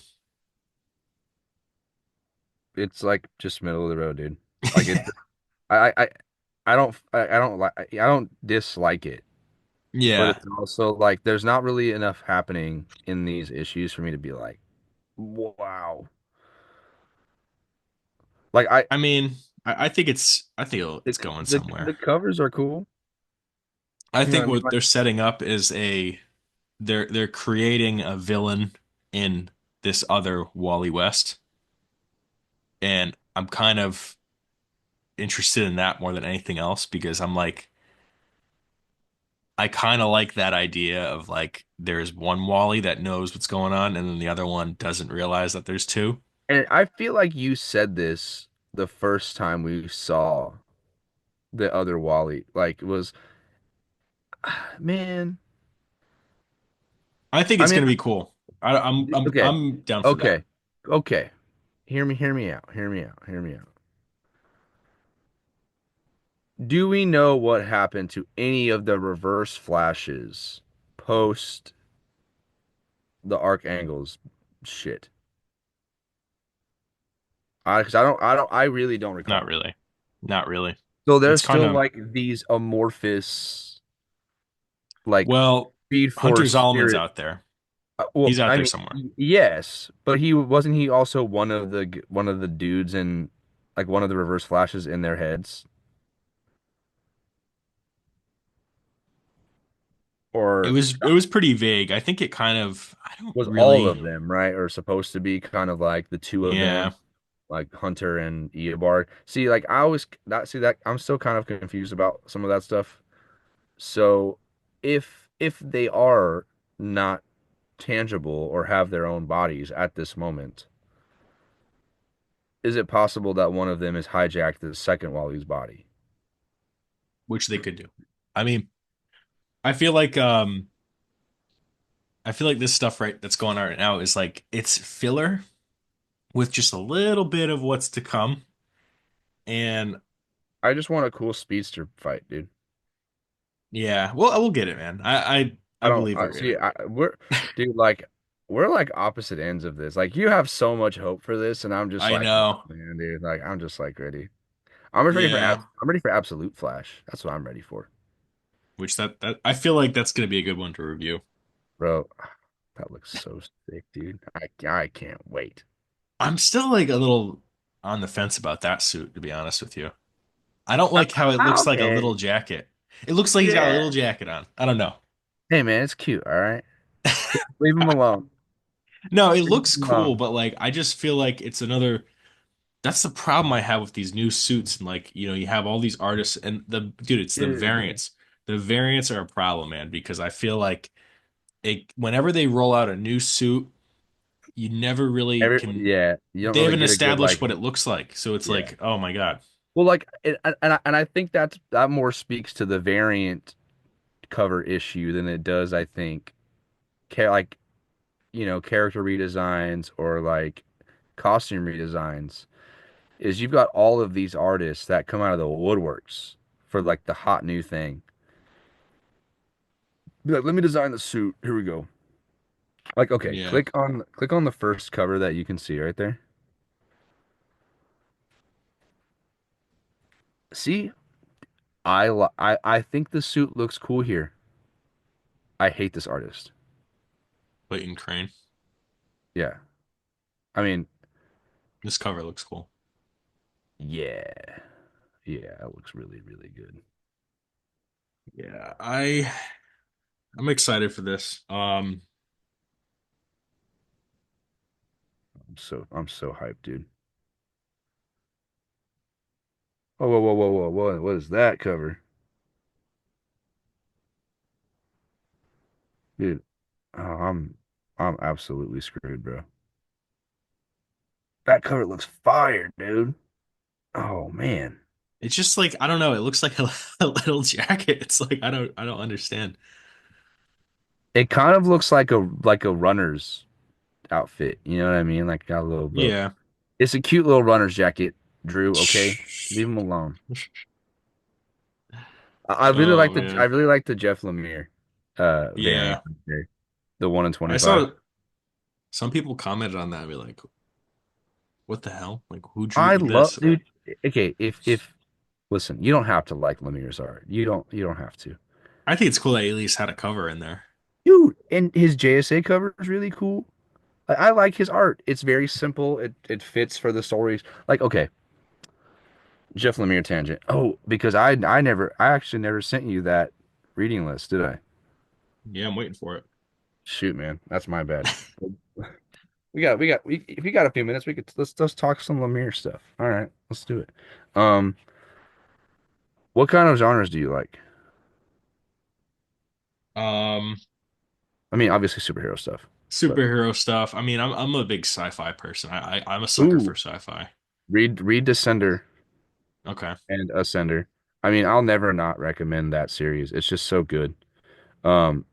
It's like just middle of the road, dude. Like it, I, I don't like, I don't dislike it, but Yeah, it's also like there's not really enough happening in these issues for me to be like, wow. Like I mean, I think it's going the somewhere. covers are cool. I You know think what I mean? what Like, they're setting up is they're creating a villain in this other Wally West, and I'm kind of interested in that more than anything else because I'm like I kind of like that idea of like there's one Wally that knows what's going on and then the other one doesn't realize that there's two. and I feel like you said this the first time we saw the other Wally. Like it was, man. I think I it's mean, gonna be cool. okay, I'm down for that. okay, okay. Hear me out. Hear me out. Hear me out. Do we know what happened to any of the reverse flashes post the Archangels shit? I really don't Not recall. really. Not really. So there's It's kind still of, like these amorphous, like well, Speed Hunter Force Zolman's spirit. out there. Well, He's out I there mean, somewhere. yes, but he wasn't he also one of the dudes in like one of the reverse flashes in their heads, or It was pretty vague. I think it kind of I don't was all really of them, right? Or supposed to be kind of like the two of yeah, them, like Hunter and Eobard. See, like I always not see that I'm still kind of confused about some of that stuff. So if they are not tangible or have their own bodies at this moment, is it possible that one of them has hijacked the second Wally's body? which they could do. I mean, I feel like I feel like this stuff right that's going on right now is like it's filler with just a little bit of what's to come. And I just want a cool speedster fight, dude. yeah, well, I will get it, man. I I don't believe I, we'll get see. it. Dude, like we're like opposite ends of this. Like you have so much hope for this, and I'm just I like, know. man, dude. Like I'm just like ready. I'm ready for Yeah, I'm ready for Absolute Flash. That's what I'm ready for, which that I feel like that's gonna be a good one to review. bro. That looks so sick, dude. I can't wait. I'm still like a little on the fence about that suit, to be honest with you. I don't like how it looks like a little Okay. jacket. It looks like he's got a little Yeah. jacket on. I don't know. Hey, man, it's cute. All right, leave him alone. No, it Leave looks him cool, alone. but like I just feel like it's another that's the problem I have with these new suits and like, you have all these artists and the dude, it's the Dude. variants. The variants are a problem, man, because I feel like whenever they roll out a new suit, you never really can Yeah, you don't they really haven't get a good established like, what it looks like. So it's yeah. like, oh my God. Well, like, and I think that more speaks to the variant cover issue than it does, I think, like character redesigns or like costume redesigns. Is you've got all of these artists that come out of the woodworks for like the hot new thing. Be like, let me design the suit. Here we go. Like, okay, Yeah. click on the first cover that you can see right there. See, I think the suit looks cool here. I hate this artist. Clayton Crane. Yeah. I mean, This cover looks cool. yeah. Yeah, it looks really, really good. Yeah, I'm excited for this. I'm so hyped, dude. Oh, whoa, whoa, whoa, whoa, whoa. What is that cover? Dude, oh, I'm absolutely screwed, bro. That cover looks fire, dude. Oh man. It's just like I don't know, it looks like a little jacket. It's like I don't understand. It kind of looks like a runner's outfit. You know what I mean? Like got a little bit. Yeah. It's a cute little runner's jacket, Drew, okay? Leave him alone. Oh I man. really like the Jeff Lemire variant. Yeah. Okay? The 1 in I 25. saw some people commented on that and be like, what the hell? Like who I drew love this? dude. Okay, if listen, you don't have to like Lemire's art. You don't have to. I think it's cool that at least had a cover in there. Dude, and his JSA cover is really cool. I like his art. It's very simple. It fits for the stories. Like, okay, Jeff Lemire tangent. Oh, because I actually never sent you that reading list, did I? Yeah, I'm waiting for it. Shoot, man, that's my bad. If you got a few minutes, we could let's talk some Lemire stuff. All right, let's do it. Um, what kind of genres do you like? Um, I mean, obviously superhero stuff, but Superhero stuff. I mean, I'm a big sci-fi person. I'm a sucker for ooh, sci-fi. read Descender Okay. and Ascender. I mean, I'll never not recommend that series. It's just so good. Um,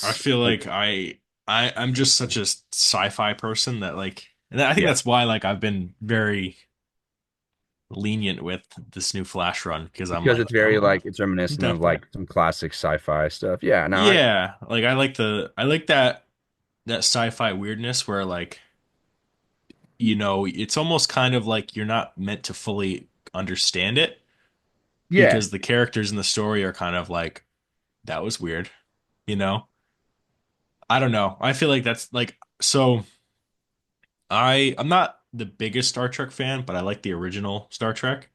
I it's feel like I'm just such a sci-fi person that like and I think yeah. that's why like I've been very lenient with this new Flash run because I'm because like, it's very oh, like it's reminiscent of definitely. like some classic sci-fi stuff. Yeah, no, Yeah, like I like that sci-fi weirdness where like, it's almost kind of like you're not meant to fully understand it yeah, because the characters in the story are kind of like, that was weird, you know? I don't know. I feel like that's like so I'm not the biggest Star Trek fan, but I like the original Star Trek.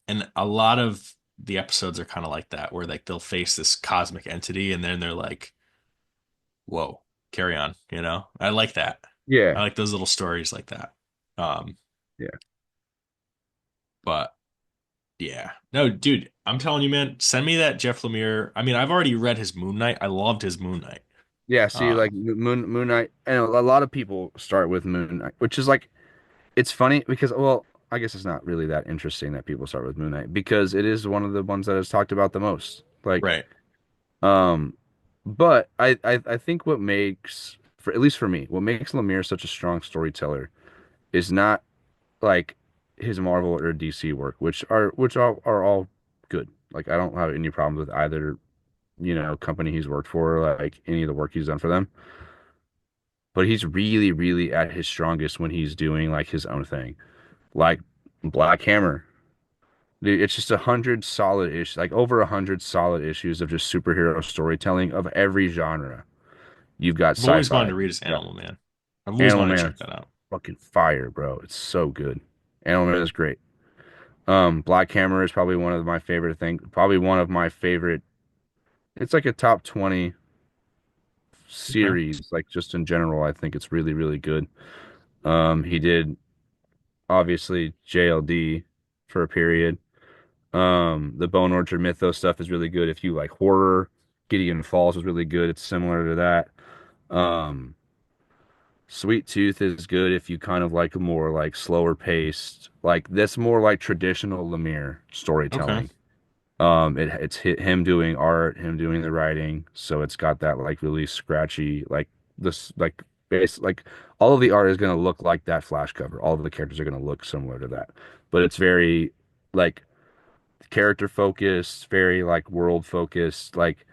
And a lot of the episodes are kind of like that, where like they'll face this cosmic entity and then they're like, whoa, carry on, you know? I like that. I yeah, like those little stories like that. Um, yeah, but yeah. No, dude, I'm telling you, man, send me that Jeff Lemire. I mean, I've already read his Moon Knight. I loved his Moon Knight. yeah. See, like Um, Moon Knight, and a lot of people start with Moon Knight, which is like it's funny because well, I guess it's not really that interesting that people start with Moon Knight because it is one of the ones that is talked about the most. Like, right. um, but I think what makes for at least for me, what makes Lemire such a strong storyteller is not like his Marvel or DC work, which are all good. Like I don't have any problems with either, company he's worked for, like any of the work he's done for them. But he's really, really at his strongest when he's doing like his own thing. Like Black Hammer. Dude, it's just 100 solid issues, like over 100 solid issues of just superhero storytelling of every genre. You've got I've always wanted sci-fi, to read his you've got Animal Man. I've always Animal wanted to Man check is that out. fucking fire, bro. It's so good. Animal Man is great. Black Hammer is probably one of my favorite things. Probably one of my favorite. It's like a top 20 Okay. series, like just in general. I think it's really, really good. He did obviously JLD for a period. The Bone Orchard Mythos stuff is really good. If you like horror, Gideon Falls was really good. It's similar to that. Um, Sweet Tooth is good if you kind of like a more like slower paced, like that's more like traditional Lemire Okay. storytelling. Him doing art, him doing the writing, so it's got that like really scratchy, like this, like base, like all of the art is gonna look like that Flash cover. All of the characters are gonna look similar to that, but it's very like character focused, very like world focused. Like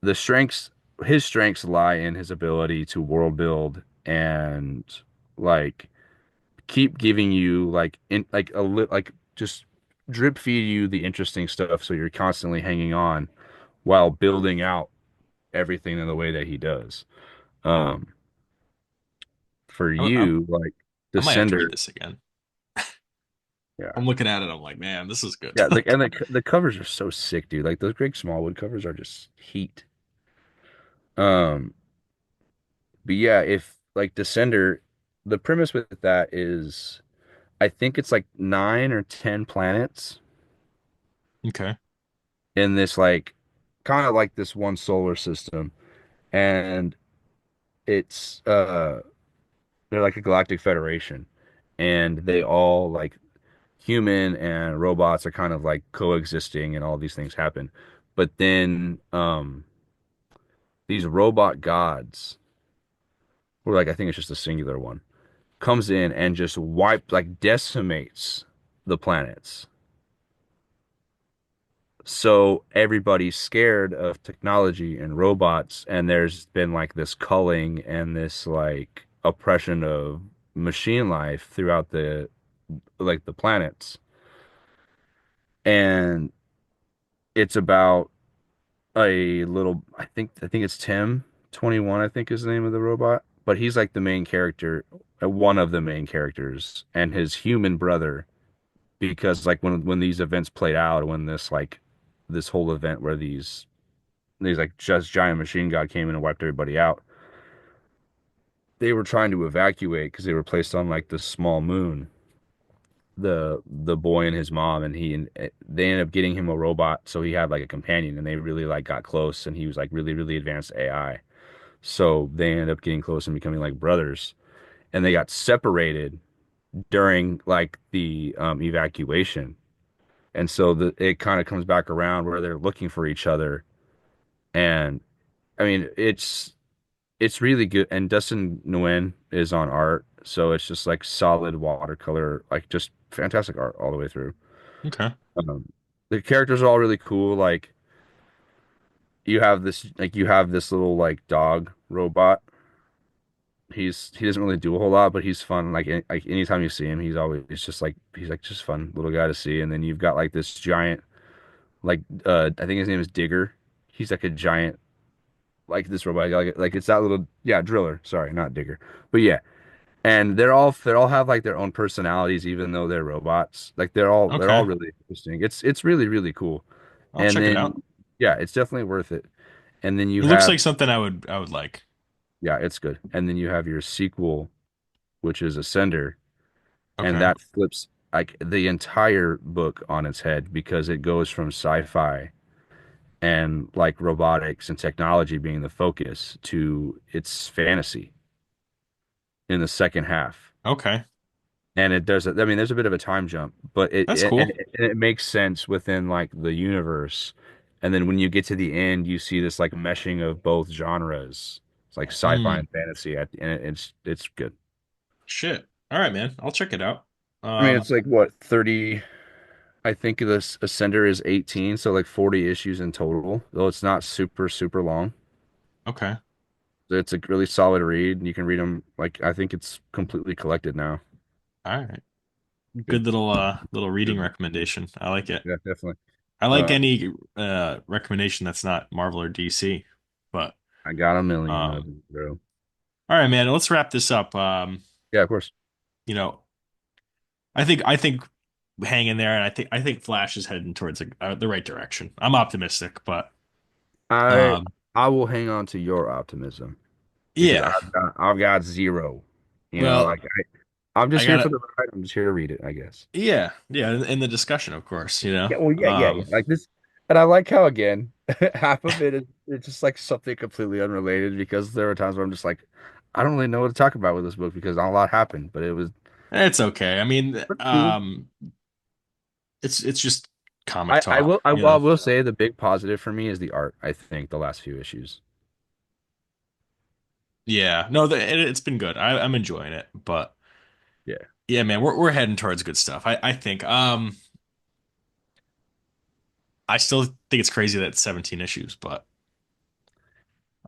the strengths, his strengths lie in his ability to world build and like keep giving you like in like like just drip feed you the interesting stuff so you're constantly hanging on while building out everything in the way that he does. Um, for I you, like I might have to read Descender, this again. yeah. I'm looking at it. I'm like, man, this is good. Yeah, like and the covers are so sick, dude. Like those Greg Smallwood covers are just heat. Um, but yeah, if like Descender, the premise with that is I think it's like 9 or 10 planets Okay. in this like kind of like this one solar system, and it's they're like a galactic federation, and they all like human and robots are kind of like coexisting, and all these things happen. But then these robot gods, or like I think it's just a singular one, comes in and just like decimates the planets. So everybody's scared of technology and robots, and there's been like this culling and this like oppression of machine life throughout the planets. And it's about a little I think it's Tim 21, I think is the name of the robot, but he's like the main character, one of the main characters, and his human brother, because like when these events played out, when this whole event where these like just giant machine god came in and wiped everybody out. They were trying to evacuate because they were placed on like this small moon. The boy and his mom, and they ended up getting him a robot, so he had like a companion, and they really like got close, and he was like really really advanced AI. So they ended up getting close and becoming like brothers, and they got separated during like the evacuation, and so it kind of comes back around where they're looking for each other, and I mean it's really good. And Dustin Nguyen is on art, so it's just like solid watercolor, like just fantastic art all the way through. Okay. Um, the characters are all really cool. Like you have this little like dog robot. He doesn't really do a whole lot, but he's fun. Like anytime you see him, he's just like he's like just fun little guy to see. And then you've got like this giant like I think his name is Digger. He's like a giant like this robot like it's that little yeah driller. Sorry, not Digger, but yeah. And they all have like their own personalities, even though they're robots. Like they're all Okay. really interesting. It's really really cool. I'll And check it then out. yeah, it's definitely worth it. And then you It looks have like something I would like. yeah, it's good. And then you have your sequel, which is Ascender, and Okay. that flips like the entire book on its head because it goes from sci-fi and like robotics and technology being the focus to its fantasy in the second half. Okay. And it does, I mean, there's a bit of a time jump, but That's cool. it makes sense within like the universe. And then when you get to the end, you see this like meshing of both genres. It's like sci-fi Mm, and fantasy and it's good. shit. All right, man. I'll check it out. I mean, Um, it's like what, 30, I think this Ascender is 18, so like 40 issues in total, though it's not super long. okay. It's a really solid read. You can read them like I think it's completely collected now. All right. Good. Good little Good reading one. recommendation. I like it. Yeah, definitely. I like Uh, any recommendation that's not Marvel or DC. But I got a million of um them, bro. all right, man, let's wrap this up. Yeah, of course. You know, I think hang in there and I think Flash is heading towards the right direction. I'm optimistic, but I um I will hang on to your optimism because yeah. I've got zero. You know, Well, like I'm I just here for gotta the ride. I'm just here to read it, I guess. yeah, in the discussion, of course, Yeah, well, yeah. Um Like this, and I like how again, half of it is it's just like something completely unrelated because there were times where I'm just like, I don't really know what to talk about with this book because not a lot happened, but it was it's okay. I mean, pretty cool. it's just comic I will say the big positive for me is the art. I think the last few issues. Yeah, no, it's been good. I'm enjoying it, but Yeah, yeah, man, we're heading towards good stuff. I think. I still think it's crazy that it's 17 issues, but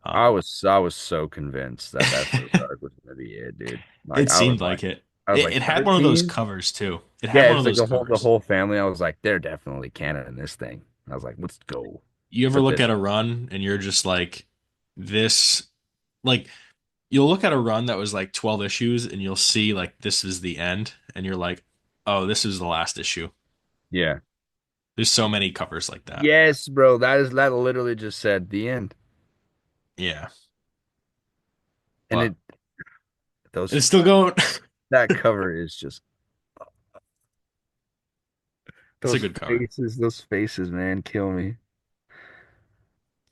um, I was so convinced that that first arc was gonna be it, dude. it seemed like it. I was like It had one of those 13. covers too. It had Yeah, one of it's like those the covers. whole family. I was like, they're definitely canon in this thing. I was like, let's go. You ever But look then, at a run and you're just like, this, like, you'll look at a run that was like 12 issues and you'll see like this is the end, and you're like, oh, this is the last issue. yeah. There's so many covers like that. Yes, bro. That literally just said the end. Yeah, And but it those it's still going. that cover is just It's a good cover. those faces, man, kill me.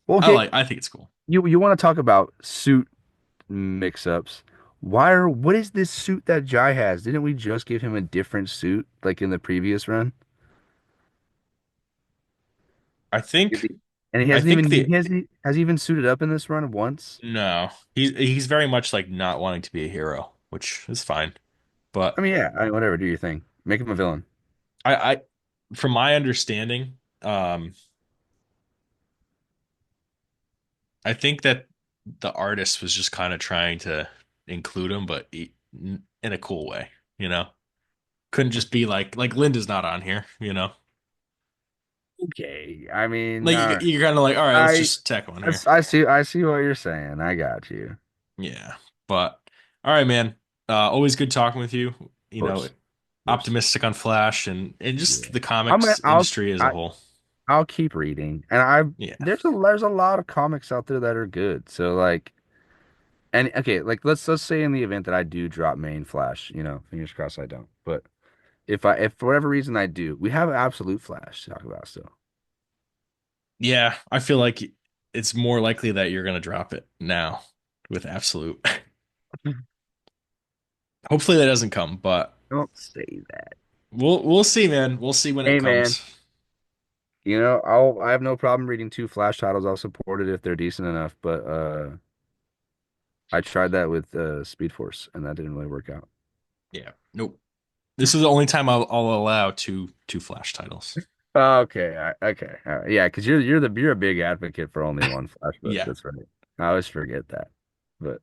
Well, okay, I think it's cool. you want to talk about suit mix-ups. What is this suit that Jai has? Didn't we just give him a different suit like in the previous run? I Is think he- And I think the has he even suited up in this run once? no, he's very much like not wanting to be a hero, which is fine. I But mean, yeah, I mean, whatever, do your thing. Make him a villain. I from my understanding, I think that the artist was just kind of trying to include him, but in a cool way, you know? Couldn't just be like Linda's not on here. Okay. I mean, Like you're kind of like, all right, let's I just tack on here. I see what you're saying. I got you. Yeah. But all right, man. Always good talking with you. Of course. Of course. Optimistic on Flash and Yeah. just the I'm gonna comics industry as a I, whole. I'll keep reading. And Yeah. there's a lot of comics out there that are good. So like and okay, like let's say in the event that I do drop main Flash, you know, fingers crossed I don't. But if for whatever reason I do, we have Absolute Flash to talk about still. Yeah, I feel like it's more likely that you're gonna drop it now with Absolute. Hopefully that doesn't come, but Don't say that. we'll see, man. We'll see when it Hey man, comes. you know, I have no problem reading two Flash titles. I'll support it if they're decent enough, but I tried that with Speed Force and that didn't really work out. Yeah. Nope. This is the only time I'll allow two Flash titles. Okay, okay, yeah, because you're a big advocate for only one Flash book. Yeah. That's right. I always forget that, but.